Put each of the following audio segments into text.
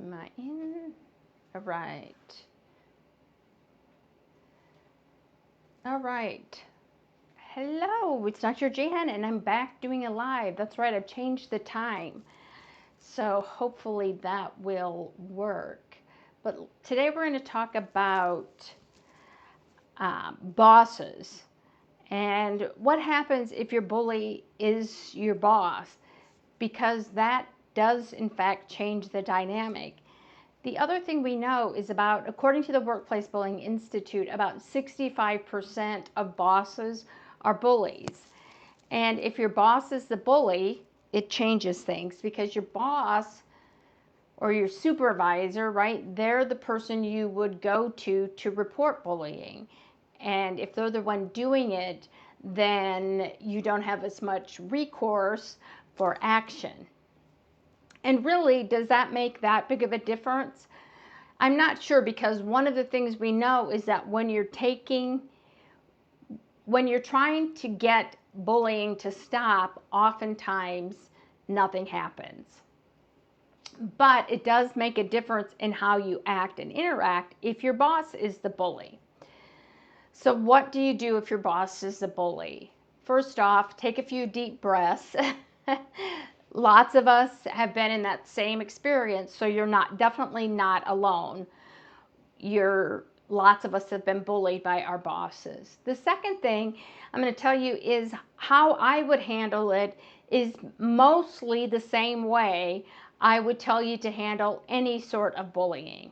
Am I in? All right. All right. Hello, it's Dr. Jan, and I'm back doing a live. That's right, I've changed the time. So hopefully that will work. But today we're going to talk about bosses and what happens if your bully is your boss, because that does in fact change the dynamic. The other thing we know is about, according to the Workplace Bullying Institute, about 65% of bosses are bullies. And if your boss is the bully, it changes things, because your boss or your supervisor, right, they're the person you would go to report bullying. And if they're the one doing it, then you don't have as much recourse for action. And really, does that make that big of a difference? I'm not sure, because one of the things we know is that when you're trying to get bullying to stop, oftentimes nothing happens. But it does make a difference in how you act and interact if your boss is the bully. So what do you do if your boss is the bully? First off, take a few deep breaths. Lots of us have been in that same experience, so you're definitely not alone. Lots of us have been bullied by our bosses. The second thing I'm going to tell you is how I would handle it is mostly the same way I would tell you to handle any sort of bullying.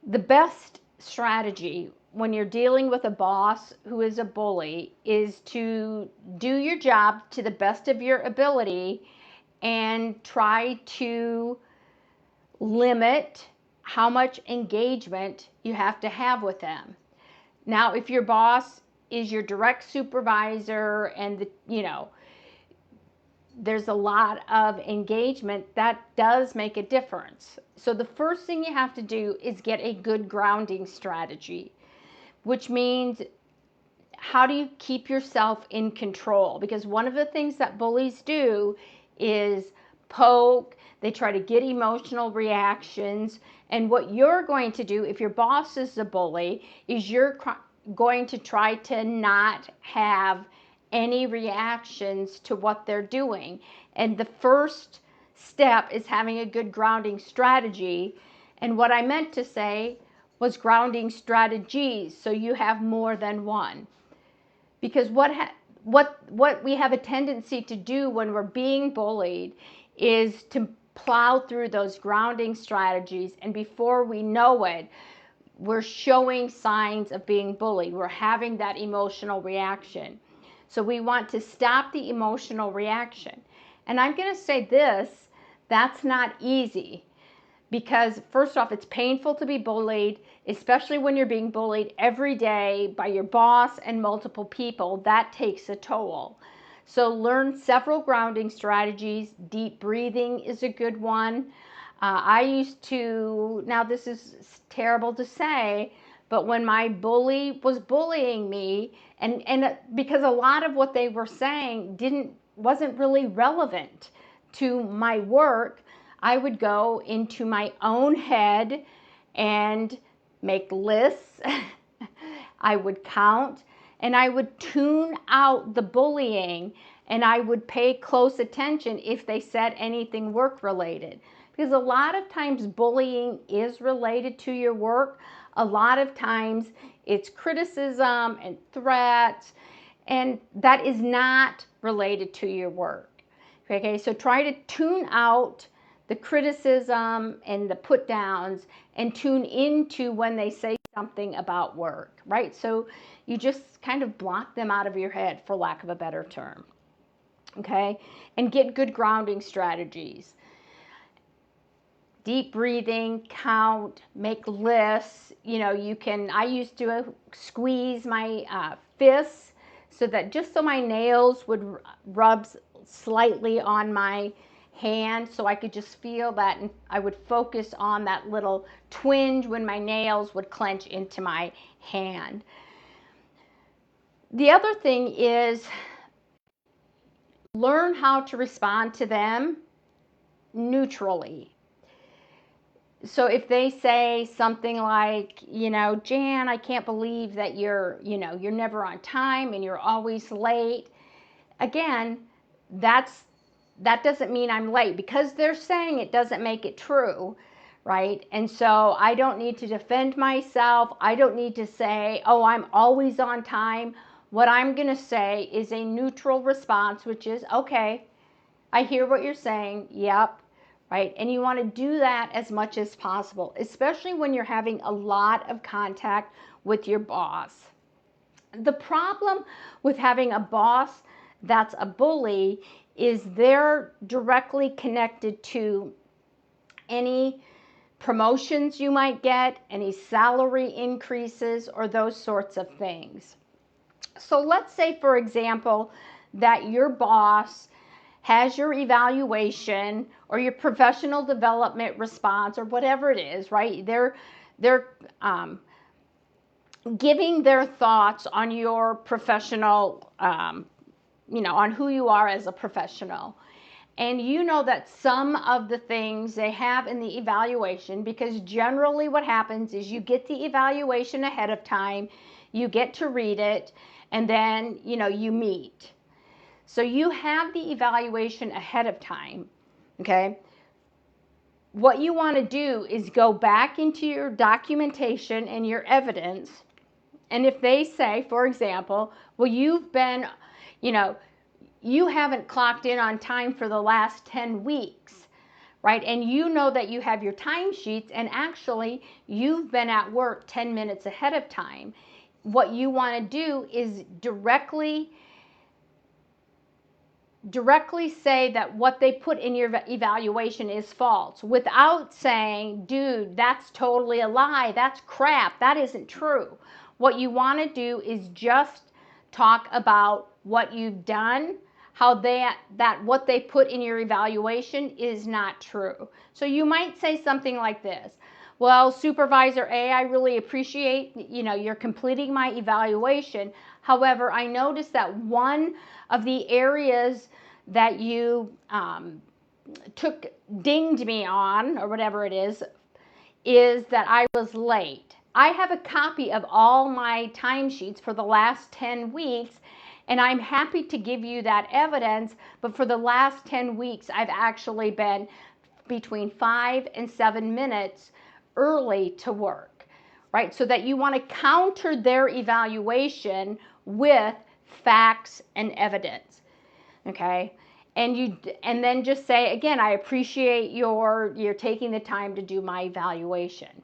The best strategy when you're dealing with a boss who is a bully is to do your job to the best of your ability and try to limit how much engagement you have to have with them. Now, if your boss is your direct supervisor and there's a lot of engagement, that does make a difference. So the first thing you have to do is get a good grounding strategy, which means how do you keep yourself in control? Because one of the things that bullies do is poke, they try to get emotional reactions. And what you're going to do if your boss is a bully is you're going to try to not have any reactions to what they're doing. And the first step is having a good grounding strategy. And what I meant to say was grounding strategies, so you have more than one. Because what we have a tendency to do when we're being bullied is to plow through those grounding strategies, and before we know it, we're showing signs of being bullied. We're having that emotional reaction. So we want to stop the emotional reaction. And I'm going to say this, that's not easy. Because first off, it's painful to be bullied, especially when you're being bullied every day by your boss and multiple people. That takes a toll. So learn several grounding strategies. Deep breathing is a good one. I used to, now this is terrible to say, but when my bully was bullying me, and because a lot of what they were saying wasn't really relevant to my work, I would go into my own head and make lists. I would count, and I would tune out the bullying, and I would pay close attention if they said anything work related. Because a lot of times bullying is related to your work. A lot of times it's criticism and threats, and that is not related to your work. Okay, so try to tune out the criticism and the put downs and tune into when they say something about work, right? So you just kind of block them out of your head, for lack of a better term. Okay, and get good grounding strategies. Deep breathing, count, make lists. I used to squeeze my fists so my nails would rub slightly on my hand, so I could just feel that, and I would focus on that little twinge when my nails would clench into my hand. The other thing is learn how to respond to them neutrally. So if they say something like, Jan, I can't believe that you're never on time and you're always late. Again, that doesn't mean I'm late. Because they're saying it doesn't make it true, right? And so I don't need to defend myself. I don't need to say, oh, I'm always on time. What I'm going to say is a neutral response, which is, okay, I hear what you're saying. Yep. Right. And you want to do that as much as possible, especially when you're having a lot of contact with your boss. The problem with having a boss that's a bully is they're directly connected to any promotions you might get, any salary increases, or those sorts of things. So let's say, for example, that your boss has your evaluation or your professional development response or whatever it is, right? They're giving their thoughts on your professional, on who you are as a professional. And you know that some of the things they have in the evaluation, because generally what happens is you get the evaluation ahead of time, you get to read it, and then, you meet. So you have the evaluation ahead of time, okay? What you want to do is go back into your documentation and your evidence. And if they say, for example, well, you haven't clocked in on time for the last 10 weeks, right? And you know that you have your timesheets, and actually you've been at work 10 minutes ahead of time. What you want to do is directly say that what they put in your evaluation is false, without saying, dude, that's totally a lie, that's crap, that isn't true. What you want to do is just talk about what you've done, how that what they put in your evaluation is not true. So you might say something like this: well, Supervisor A, I really appreciate, you're completing my evaluation. However, I noticed that one of the areas that you dinged me on, or whatever it is that I was late. I have a copy of all my timesheets for the last 10 weeks, and I'm happy to give you that evidence, but for the last 10 weeks, I've actually been between 5 and 7 minutes early to work, right? So that you want to counter their evaluation with facts and evidence, okay? And then just say, again, I appreciate you're taking the time to do my evaluation.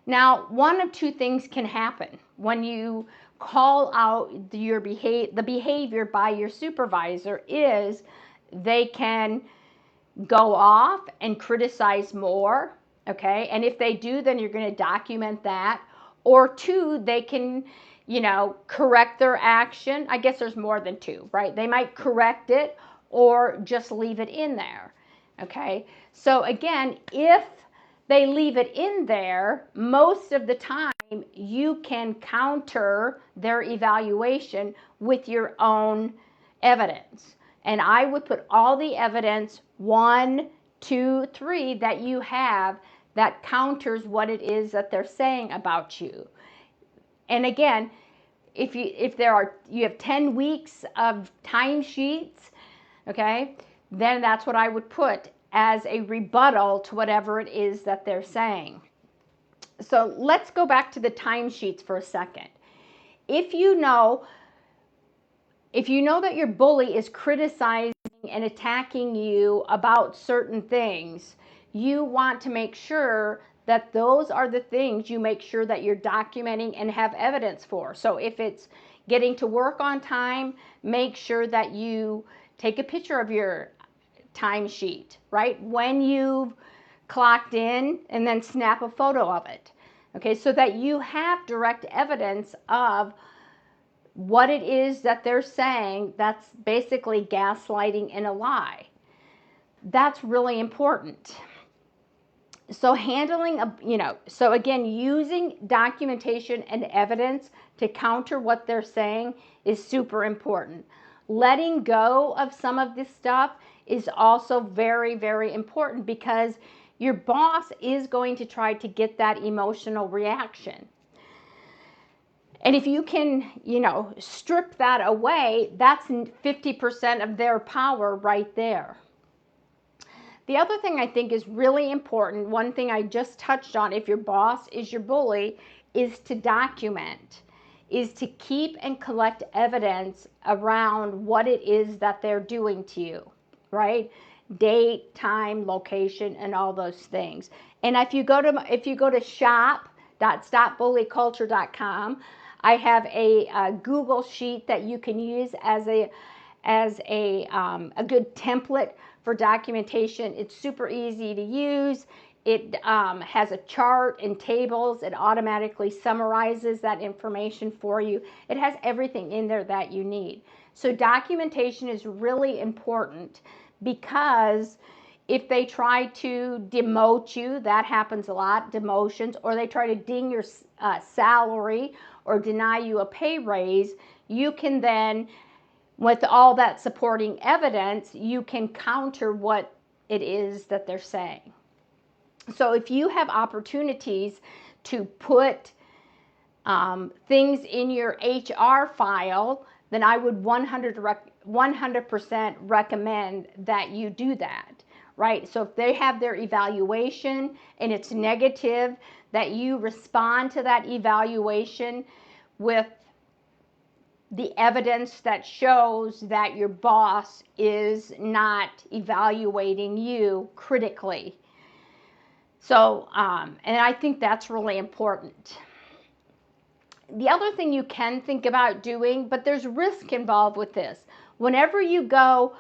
Now, one of two things can happen when you call out the behavior by your supervisor. Is they can go off and criticize more, okay? And if they do, then you're going to document that. Or two, they can, correct their action. I guess there's more than two, right? They might correct it or just leave it in there, okay? So again, if they leave it in there, most of the time you can counter their evaluation with your own evidence. And I would put all the evidence, 1, 2, 3, that you have that counters what it is that they're saying about you. And again, if you have 10 weeks of timesheets, okay, then that's what I would put as a rebuttal to whatever it is that they're saying. So let's go back to the timesheets for a second. If you know that your bully is criticizing and attacking you about certain things, you want to make sure that those are the things you make sure that you're documenting and have evidence for. So if it's getting to work on time, make sure that you take a picture of your timesheet, right? When you've clocked in, and then snap a photo of it. Okay, so that you have direct evidence of what it is that they're saying that's basically gaslighting and a lie. That's really important. So so again, using documentation and evidence to counter what they're saying is super important. Letting go of some of this stuff is also very, very important, because your boss is going to try to get that emotional reaction. And if you can, strip that away, that's 50% of their power right there. The other thing I think is really important, one thing I just touched on, if your boss is your bully, is to document, is to keep and collect evidence around what it is that they're doing to you, right? Date, time, location, and all those things. And if you go to shop.stopbullyculture.com, I have a Google sheet that you can use as a good template for documentation. It's super easy to use. It has a chart and tables. It automatically summarizes that information for you. It has everything in there that you need. So documentation is really important, because if they try to demote you, that happens a lot, demotions, or they try to ding your salary or deny you a pay raise, you can then, with all that supporting evidence, you can counter what it is that they're saying. So if you have opportunities to put things in your HR file, then I would 100% recommend that you do that, right? So if they have their evaluation and it's negative, that you respond to that evaluation with the evidence that shows that your boss is not evaluating you critically. So, and I think that's really important. The other thing you can think about doing, but there's risk involved with this. Whenever you go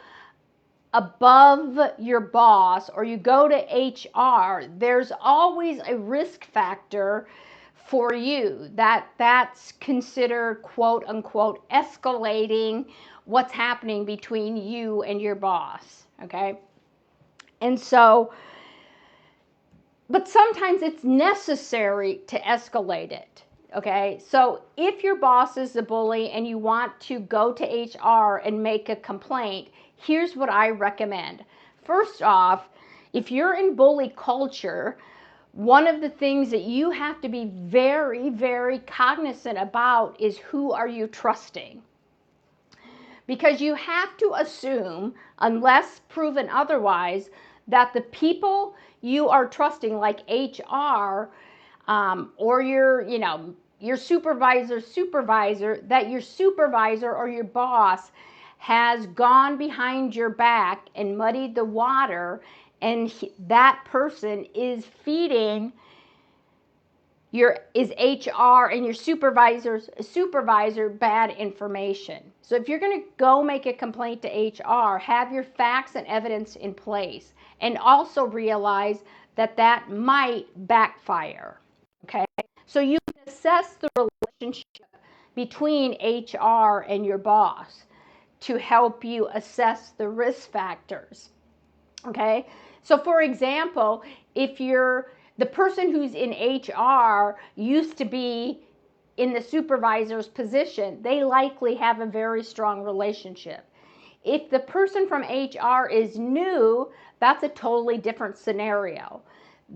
above your boss or you go to HR, there's always a risk factor for you that's considered, quote unquote, escalating what's happening between you and your boss, okay? And so, but sometimes it's necessary to escalate it, okay? So if your boss is a bully and you want to go to HR and make a complaint, here's what I recommend. First off, if you're in bully culture, one of the things that you have to be very, very cognizant about is, who are you trusting? Because you have to assume, unless proven otherwise, that the people you are trusting, like HR, or your supervisor, that your supervisor or your boss has gone behind your back and muddied the water, and that person is feeding is HR and your supervisor bad information. So if you're going to go make a complaint to HR, have your facts and evidence in place, and also realize that that might backfire. Okay, so you can assess the relationship between HR and your boss to help you assess the risk factors. Okay, so for example, if the person who's in HR used to be in the supervisor's position, they likely have a very strong relationship. If the person from HR is new, that's a totally different scenario.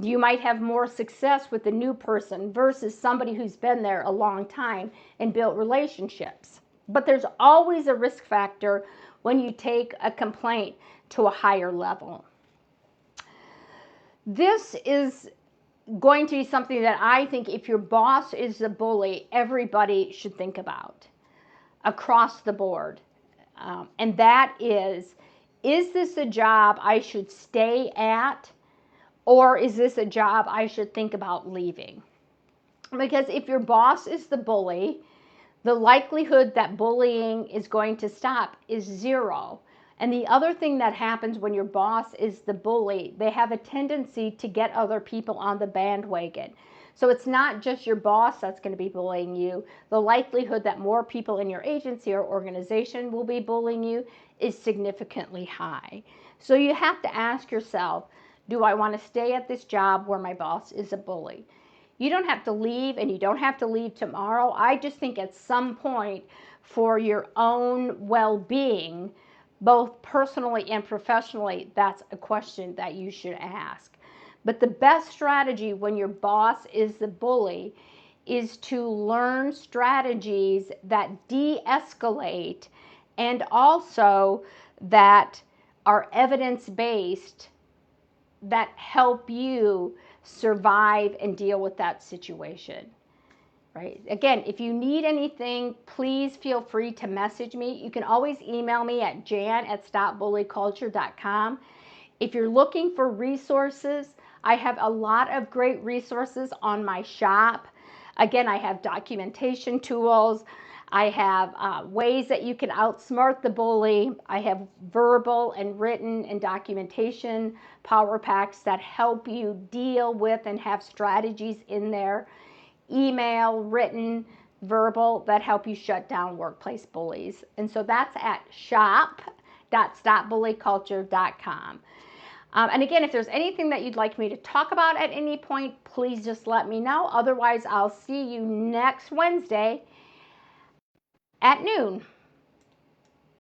You might have more success with the new person versus somebody who's been there a long time and built relationships. But there's always a risk factor when you take a complaint to a higher level. This is going to be something that I think, if your boss is a bully, everybody should think about across the board. And that is this a job I should stay at, or is this a job I should think about leaving? Because if your boss is the bully, the likelihood that bullying is going to stop is zero. And the other thing that happens when your boss is the bully, they have a tendency to get other people on the bandwagon. So it's not just your boss that's going to be bullying you. The likelihood that more people in your agency or organization will be bullying you is significantly high. So you have to ask yourself, do I want to stay at this job where my boss is a bully? You don't have to leave, and you don't have to leave tomorrow. I just think at some point, for your own well-being, both personally and professionally, that's a question that you should ask. But the best strategy when your boss is the bully is to learn strategies that de-escalate and also that are evidence-based, that help you survive and deal with that situation. Right? Again, if you need anything, please feel free to message me. You can always email me at jan@stopbullyculture.com. If you're looking for resources, I have a lot of great resources on my shop. Again, I have documentation tools. I have ways that you can outsmart the bully. I have verbal and written and documentation power packs that help you deal with and have strategies in there, email, written, verbal, that help you shut down workplace bullies. And so that's at shop.stopbullyculture.com. And again, if there's anything that you'd like me to talk about at any point, please just let me know. Otherwise, I'll see you next Wednesday at noon.